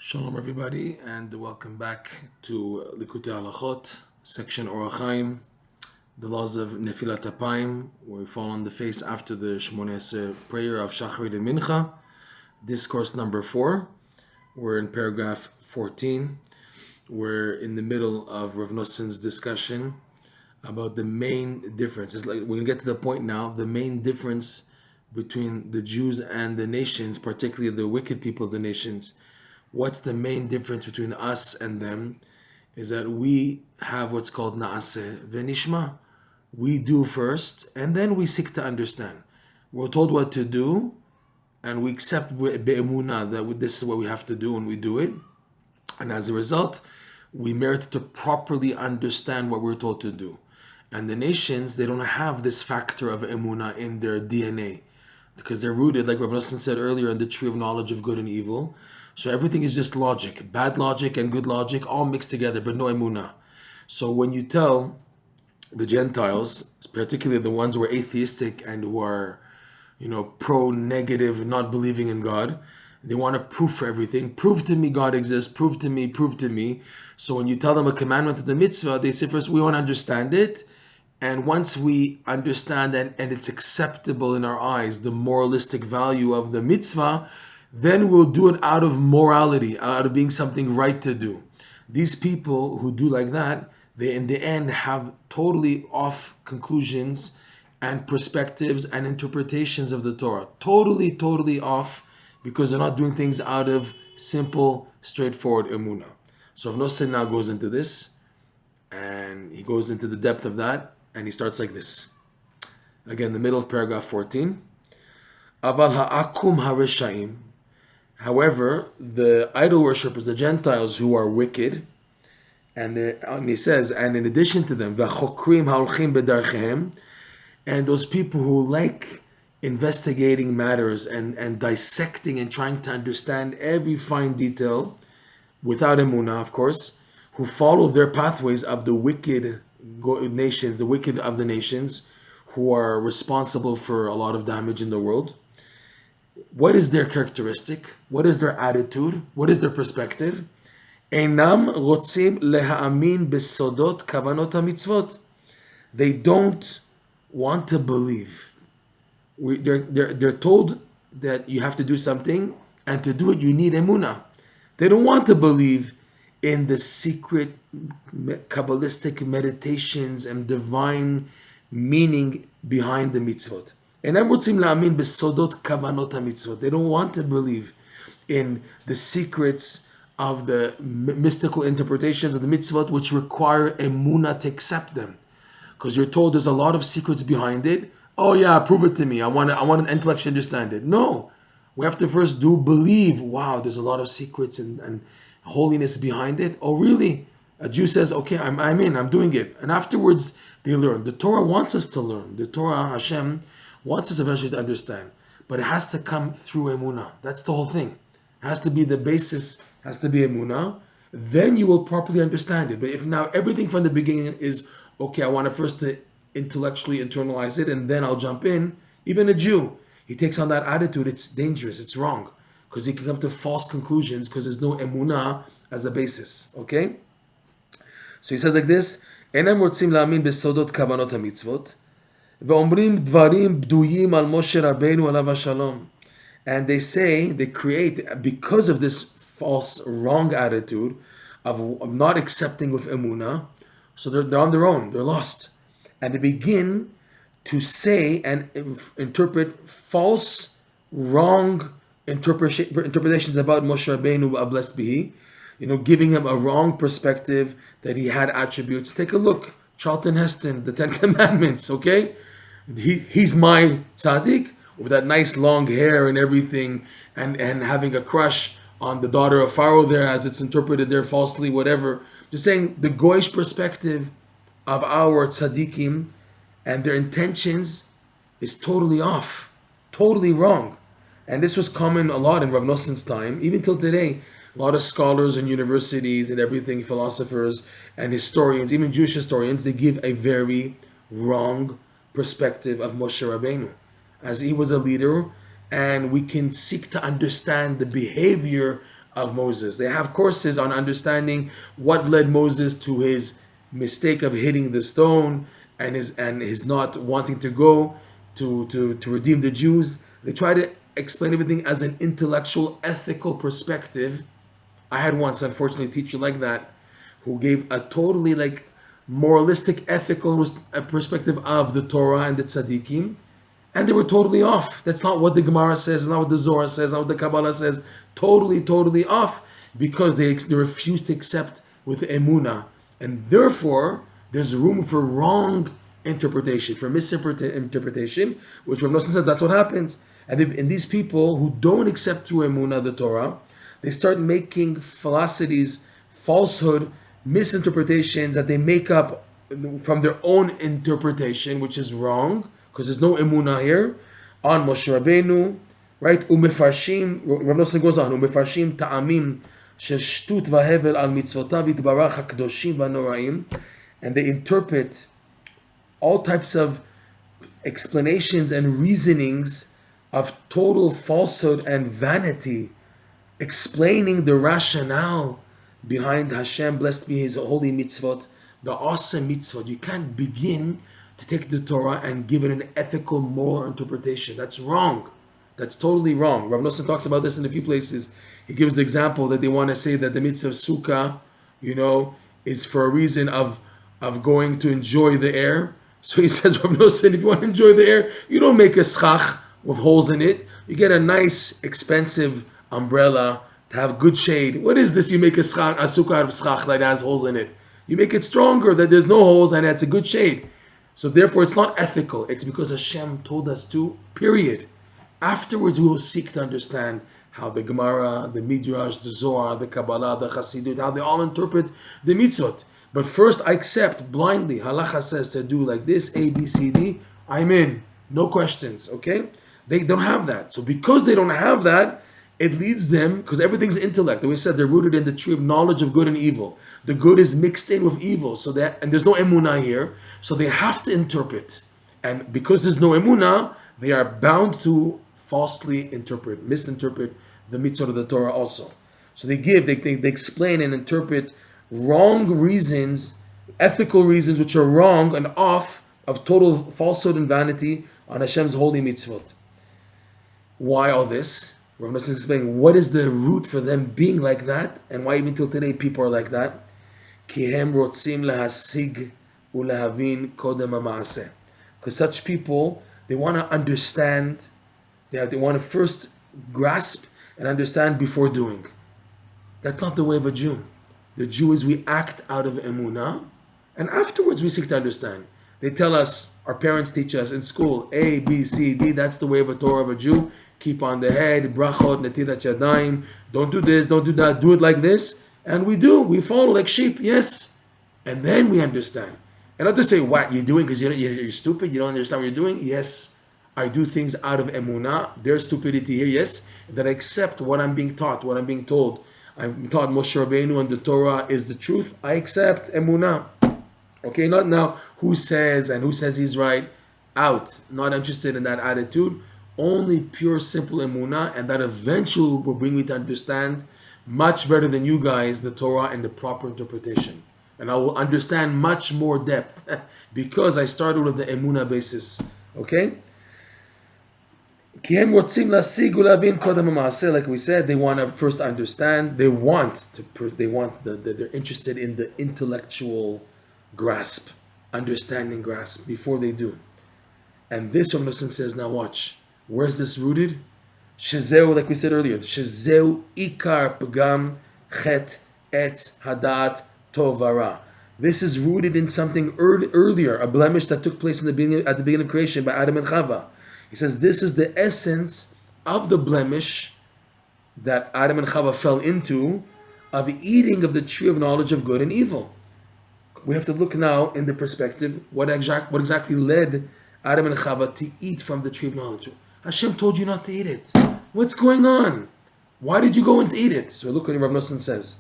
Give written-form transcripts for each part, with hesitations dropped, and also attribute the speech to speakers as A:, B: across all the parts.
A: Shalom everybody, and welcome back to Likutey Halakhot, section Orach Chaim, the laws of Nefilat Apayim, where we fall on the face after the Shmoneh Esrei prayer of Shacharit and Mincha. Discourse number 4. We're in paragraph 14. We're in the middle of Reb Noson's discussion about the main difference. It's like we're going to get to the point now, the main difference between the Jews and the nations, particularly the wicked people of the nations. What's the main difference between us and them is that we have what's called na'aseh v'nishma. We do first, and then we seek to understand. We're told what to do, and we accept be'emunah that this is what we have to do, and we do it. And as a result, we merit to properly understand what we're told to do. And the nations, they don't have this factor of emunah in their DNA, because they're rooted, like Reb Noson said earlier, in the tree of knowledge of good and evil. So everything is just logic, bad logic and good logic, all mixed together, but no emunah. So when you tell the Gentiles, particularly the ones who are atheistic and who are, pro-negative, not believing in God, they want a proof for everything. Prove to me God exists, prove to me, prove to me. So when you tell them a commandment of the mitzvah, they say first, we want to understand it. And once we understand and it's acceptable in our eyes, the moralistic value of the mitzvah, then we'll do it out of morality, out of being something right to do. These people who do like that, they in the end have totally off conclusions and perspectives and interpretations of the Torah. Totally off, because they're not doing things out of simple, straightforward emunah. So Reb Noson now goes into this, and he goes into the depth of that, and he starts like this. Again, the middle of paragraph 14. Aval ha'akum ha'reshaim. However, the idol worshippers, the Gentiles who are wicked, and he says, and in addition to them, v'chokrim ha'olchim b'darchehem, and those people who like investigating matters and dissecting and trying to understand every fine detail, without emunah, of course, who follow their pathways of the wicked nations, the wicked of the nations, who are responsible for a lot of damage in the world. What is their characteristic? What is their attitude? What is their perspective? Einam rotzim leha'amin besodot kavanot hamitzvot. They don't want to believe. They're told that you have to do something, and to do it you need emunah. They don't want to believe in the secret Kabbalistic meditations and divine meaning behind the mitzvot. They don't want to believe in the secrets of the mystical interpretations of the mitzvot, which require emunah to accept them. Because you're told there's a lot of secrets behind it. Oh yeah, prove it to me. I want an intellect to understand it. No. We have to first believe, wow, there's a lot of secrets and holiness behind it. Oh really? A Jew says, okay, I'm in, I'm doing it. And afterwards, they learn. The Torah wants us to learn. The Torah, Hashem, wants us eventually to understand. But it has to come through emunah. That's the whole thing. It has to be the basis, has to be emunah. Then you will properly understand it. But if now everything from the beginning is, okay, I want to first to intellectually internalize it, and then I'll jump in. Even a Jew, he takes on that attitude, it's dangerous, it's wrong. Because he can come to false conclusions because there's no emunah as a basis. Okay? So he says like this, אינם רוצים להאמין בסודות כוונות המצוות, ואומרים דברים בדויים על משה רבנו עליו השלום. And they say, they create, because of this false, wrong attitude of not accepting with emunah, so they're on their own, they're lost. And they begin to say and interpret false, wrong interpretations about Moshe Rabbeinu, blessed be he, giving him a wrong perspective that he had attributes. Take a look, Charlton Heston, the Ten Commandments, okay? He's my tzaddik with that nice long hair and everything, and having a crush on the daughter of Pharaoh there, as it's interpreted there falsely, whatever. Just saying the goyish perspective of our tzaddikim and their intentions is totally off, totally wrong. And this was common a lot in Reb Noson's time, even till today. A lot of scholars and universities and everything, philosophers and historians, even Jewish historians, they give a very wrong perspective of Moshe Rabbeinu, as he was a leader, and we can seek to understand the behavior of Moses. They have courses on understanding what led Moses to his mistake of hitting the stone and his not wanting to go to redeem the Jews. They try to explain everything as an intellectual, ethical perspective. I had once, unfortunately, a teacher like that who gave a totally like moralistic, ethical perspective of the Torah and the tzaddikim, and they were totally off. That's not what the Gemara says, it's not what the Zohar says, not what the Kabbalah says. Totally off, because they refuse to accept with emunah, and therefore there's room for wrong interpretation, for misinterpretation, which Reb Noson says that's what happens. And these people who don't accept through emunah the Torah, they start making falsities, falsehood, misinterpretations that they make up from their own interpretation, which is wrong, because there's no emunah here, on Moshe Rabbeinu, right? Umefarshim, Reb Noson goes on, Umefarshim ta'amim shel shtut vahevel al mitzvotav yitbarach hakdoshim vanoraim, and they interpret all types of explanations and reasonings of total falsehood and vanity, explaining the rationale behind Hashem, blessed be His holy mitzvot, the awesome mitzvot. You can't begin to take the Torah and give it an ethical, moral interpretation. That's wrong. That's totally wrong. Reb Noson talks about this in a few places. He gives the example that they want to say that the mitzvah of sukkah, is for a reason of going to enjoy the air. So he says, Reb Noson, if you want to enjoy the air, you don't make a schach with holes in it. You get a nice, expensive umbrella to have good shade. What is this? You make a sukkah out of schach that has holes in it. You make it stronger, that there's no holes and it's a good shade. So therefore it's not ethical. It's because Hashem told us to, period. Afterwards we will seek to understand how the Gemara, the Midrash, the Zohar, the Kabbalah, the Chassidut, how they all interpret the mitzvot. But first I accept blindly. Halacha says to do like this, A, B, C, D. I'm in. No questions, okay? They don't have that. So because they don't have that, it leads them, because everything's intellect. The way we said, they're rooted in the tree of knowledge of good and evil. The good is mixed in with evil, and there's no emunah here, so they have to interpret. And because there's no emunah, they are bound to falsely misinterpret the mitzvot of the Torah also. So they explain and interpret wrong reasons, ethical reasons which are wrong and off, of total falsehood and vanity on Hashem's holy mitzvot. Why all this? Reb Noson explaining what is the root for them being like that, and why even till today people are like that. Ki hem rotzim lahasig ulahavin kodem ha'maaseh. Because such people, they want to understand, they want to first grasp and understand before doing. That's not the way of a Jew. The Jew is we act out of emunah, and afterwards we seek to understand. They tell us, our parents teach us in school, A, B, C, D, that's the way of a Torah of a Jew. Keep on the head, brachot, netilat yadayim, don't do this, don't do that, do it like this. And we follow like sheep, yes. And then we understand. And not to say, what you're doing because you're stupid, you don't understand what you're doing. Yes, I do things out of emunah. There's stupidity here, yes. That I accept what I'm being taught, what I'm being told. I'm taught Moshe Rabbeinu and the Torah is the truth. I accept emunah. Okay, not now who says he's right. Out. Not interested in that attitude. Only pure, simple emunah, and that eventually will bring me to understand much better than you guys the Torah and the proper interpretation. And I will understand much more depth because I started with the emunah basis. Okay? Like we said, they want to first understand. They're interested in the intellectual grasp, understanding grasp before they do. And this Reb Noson says, now watch. Where's this rooted? Shezeu, like we said earlier, Shezeu ikar pagam chet etz hadat tovara. This is rooted in something earlier, a blemish that took place at the beginning of creation by Adam and Chava. He says this is the essence of the blemish that Adam and Chava fell into, of eating of the tree of knowledge of good and evil. We have to look now in the perspective what exactly led Adam and Chava to eat from the tree of knowledge. Hashem told you not to eat it. What's going on? Why did you go and eat it? So look what Reb Noson says.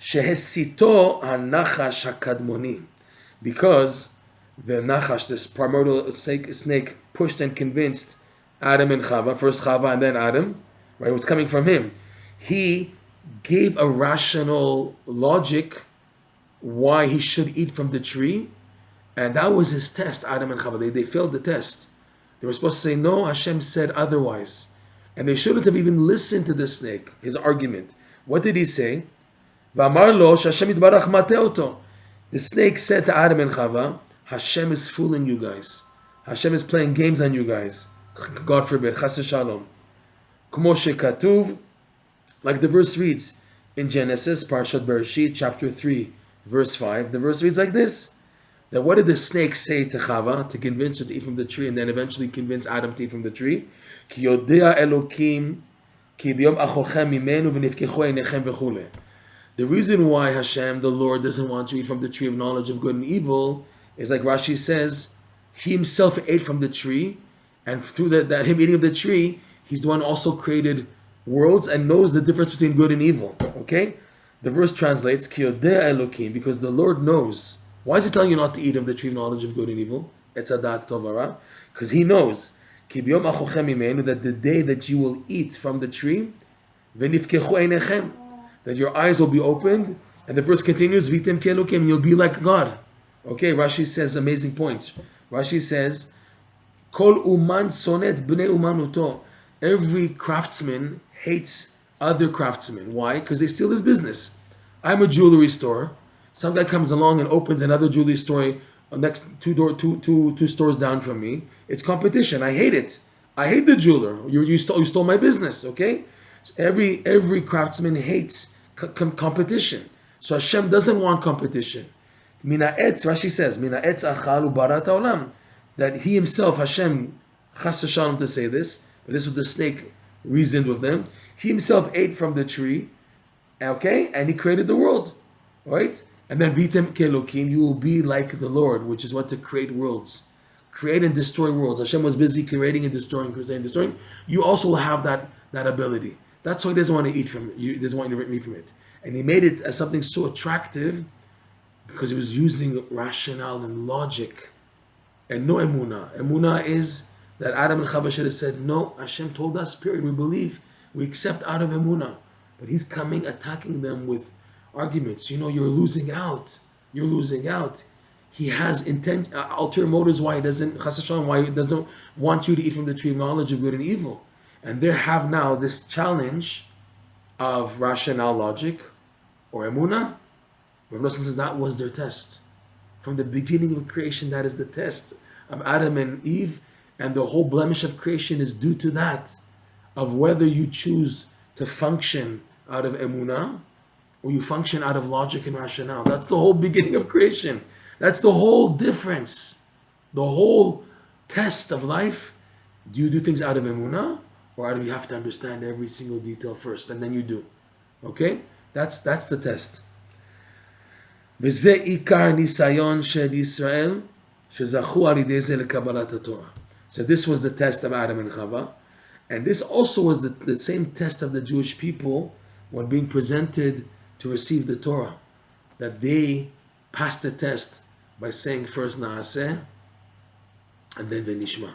A: Shehesito hanachash hakadmoni. Because the nachash, this primordial snake, pushed and convinced Adam and Chava, first Chava and then Adam, right? It was coming from him. He gave a rational logic why he should eat from the tree, and that was his test, Adam and Chava. They failed the test. They were supposed to say, no, Hashem said otherwise. And they shouldn't have even listened to the snake, his argument. What did he say? The snake said to Adam and Chava, Hashem is fooling you guys. Hashem is playing games on you guys. God forbid. Chas v'shalom. Kmo shekatuv, like the verse reads in Genesis, Parshat Bereshit, chapter 3, verse 5. The verse reads like this. That what did the snake say to Chava to convince her to eat from the tree, and then eventually convince Adam to eat from the tree? Ki yodea Elokim ki biyom acholchem mimenu v'nifkechu einechem v'chule. The reason why Hashem, the Lord, doesn't want you to eat from the tree of knowledge of good and evil is, like Rashi says, He Himself ate from the tree, and through that Him eating of the tree, He's the one also created worlds and knows the difference between good and evil. Okay? The verse translates, Ki yodea Elokim, because the Lord knows. Why is He telling you not to eat of the tree of knowledge of good and evil? It's adat tovara. Because He knows Ki biyom acholchem mimenu, that the day that you will eat from the tree, v'nifkechu einechem, that your eyes will be opened, and the verse continues, Vitem kelukim, you'll be like God. Okay, Rashi says amazing points. Rashi says, Kol uman sonet bnei umanuto. Every craftsman hates other craftsmen. Why? Because they steal his business. I'm a jewelry store. Some guy comes along and opens another jewelry store next two stores down from me. It's competition. I hate it. I hate the jeweler. You stole my business. Okay. So every craftsman hates competition. So Hashem doesn't want competition. Mina etz, Rashi says, Mina etz achalu barat haolam, that He Himself, Hashem, chas v'shalom to say this, but this was the snake reasoned with them. He Himself ate from the tree, okay, and He created the world, right? And then vitem kelokim, you will be like the Lord, which is what? To create worlds, create and destroy worlds. Hashem was busy creating and destroying, You also will have that ability. That's why He doesn't want to eat from it. He doesn't want you to eat from it. And He made it as something so attractive because He was using rationale and logic and no emunah. Emunah is that Adam and Chava should have said, no, Hashem told us, period. We believe, we accept out of emunah. But He's coming, attacking them with arguments. You're losing out. You're losing out. He has ulterior motives why He doesn't want you to eat from the tree of knowledge of good and evil. And they have now this challenge of rational logic or emunah. Reb Noson says that was their test. From the beginning of creation, that is the test of Adam and Eve. And the whole blemish of creation is due to that, of whether you choose to function out of emunah or you function out of logic and rationale. That's the whole beginning of creation. That's the whole difference. The whole test of life. Do you do things out of emunah? Or you have to understand every single detail first, and then you do. Okay? That's the test. וזה עיקר ניסיון של ישראל, שזכו על ידי זה לקבלת התורה. So this was the test of Adam and Chava, and this also was the same test of the Jewish people when being presented to receive the Torah, that they passed the test by saying first Naaseh, and then Venishma.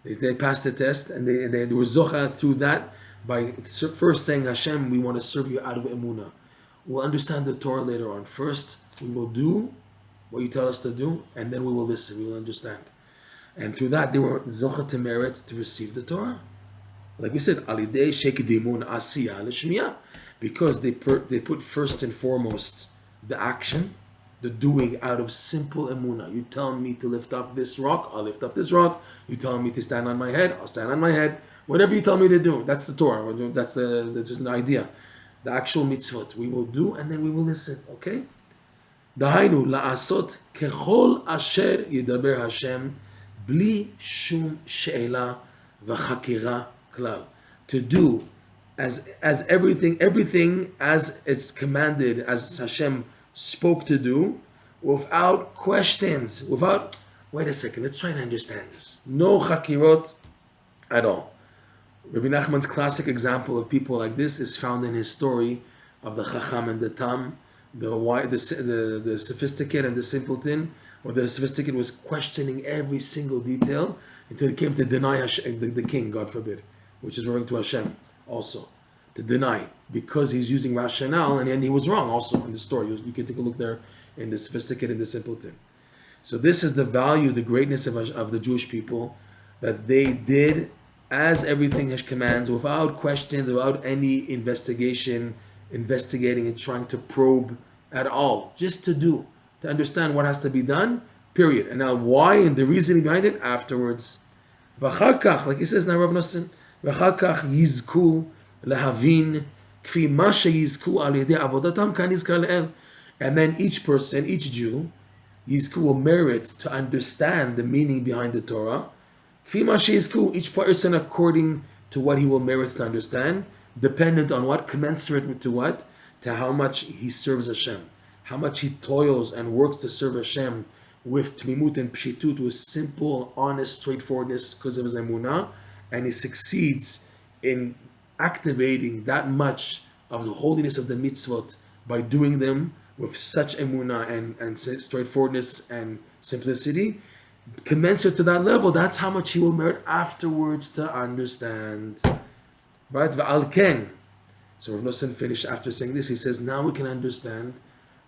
A: They passed the test, and they were zocha through that by first saying, Hashem, we want to serve you out of emunah. We'll understand the Torah later on. First, we will do what you tell us to do, and then we will listen, we will understand. And through that, they were zocha to merit to receive the Torah. Like we said, alidei shekdimun asiyah l'shmiyah, because they put first and foremost the action, the doing out of simple emunah. You tell me to lift up this rock, I'll lift up this rock. You tell me to stand on my head, I'll stand on my head. Whatever you tell me to do, that's the Torah. That's just an idea. The actual mitzvot we will do, and then we will listen. Okay? Dahainu la'asot kechol asher yidaber Hashem bli shum she'ela v'chakira klal. To do as everything as it's commanded, as Hashem spoke to do, without questions, wait a second, let's try to understand this. No chakirot at all. Rabbi Nachman's classic example of people like this is found in his story of the Chacham and the Tam, the sophisticate and the simpleton, where the sophisticate was questioning every single detail until he came to deny Hashem, the king, God forbid, which is referring to Hashem also. to deny, because he's using rationale, and then he was wrong also in the story. You can take a look there in the sophisticated and the simpleton. So this is the value, the greatness of the Jewish people, that they did as everything has commands, without questions, without any investigating and trying to probe at all, just to understand what has to be done, period. And now why and the reasoning behind it afterwards. V'achar kach, like he says now, Reb Noson, v'achar kach yizku lehavin kfi ma sheyizku al yedei avodatam kan yizkar le'el. And then each person, each Jew, yizku will merit to understand the meaning behind the Torah. Kfi ma sheyizku, each person according to what he will merit to understand, dependent on what, commensurate to what, to how much he serves Hashem, how much he toils and works to serve Hashem with tmimut and pshitut, with simple, honest straightforwardness because of his emunah, and he succeeds in activating that much of the holiness of the mitzvot by doing them with such emunah and straightforwardness and simplicity, commensurate to that level, that's how much he will merit afterwards to understand. Right? V'al ken. So Reb Noson finished after saying this. He says, now we can understand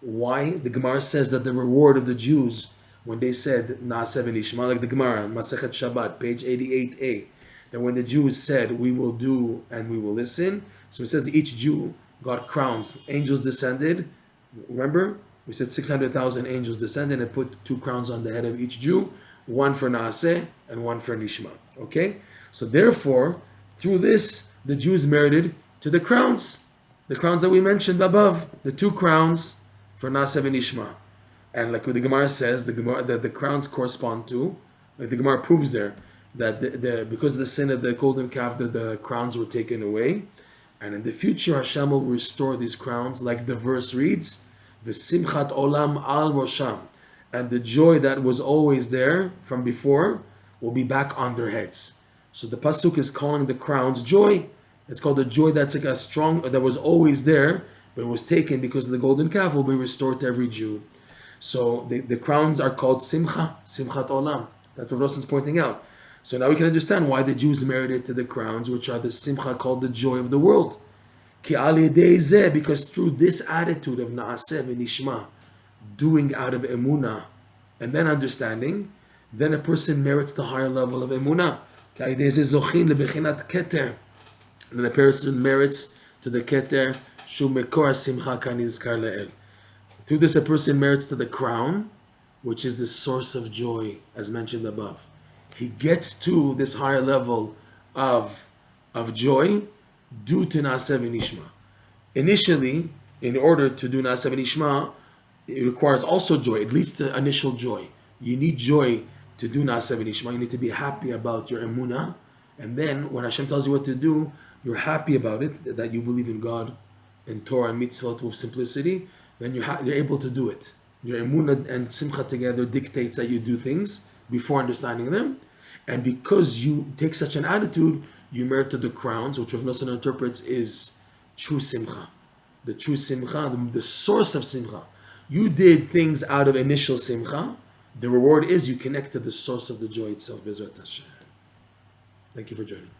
A: why the Gemara says that the reward of the Jews, when they said Naaseh v'nishma, like the Gemara, Masechet Shabbat, page 88a, that when the Jews said, we will do and we will listen, so it says that each Jew got crowns. Angels descended. Remember? We said 600,000 angels descended and put 2 crowns on the head of each Jew, one for Naaseh and one for Nishma. Okay? So therefore, through this, the Jews merited to the crowns that we mentioned above, the 2 crowns for Naaseh and Nishma. And like what the Gemara says, the crowns correspond to, like the Gemara proves there, that because of the sin of the golden calf, the crowns were taken away. And in the future, Hashem will restore these crowns, like the verse reads, V'simchat olam al rosham. And the joy that was always there from before will be back on their heads. So the Pasuk is calling the crowns joy. It's called the joy that's like a strong, that was always there, but it was taken because of the golden calf, will be restored to every Jew. So the crowns are called simcha, simchat olam. That's what Roson's pointing out. So now we can understand why the Jews merited to the crowns, which are the simcha, called the joy of the world. Ki al yedei zeh, because through this attitude of naaseh v'nishma, doing out of emunah, and then understanding, then a person merits the higher level of emunah. Ki al yedei zeh zochin lebechinat keter. And then a person merits to the keter, shu mekor simcha kan yizkar le'el. Through this, a person merits to the crown, which is the source of joy, as mentioned above. He gets to this higher level of joy due to Naaseh v'nishma. Initially, in order to do Naaseh v'nishma, it requires also joy. It leads to initial joy. You need joy to do Naaseh v'nishma. You need to be happy about your emunah. And then, when Hashem tells you what to do, you're happy about it, that you believe in God, in Torah and Mitzvot with simplicity, then you're able to do it. Your emunah and simcha together dictates that you do things before understanding them. And because you take such an attitude, you merit to the crowns, which Reb Noson interprets is true simcha. The true simcha, the source of simcha. You did things out of initial simcha. The reward is you connect to the source of the joy itself, Bezrat Hashem. Thank you for joining.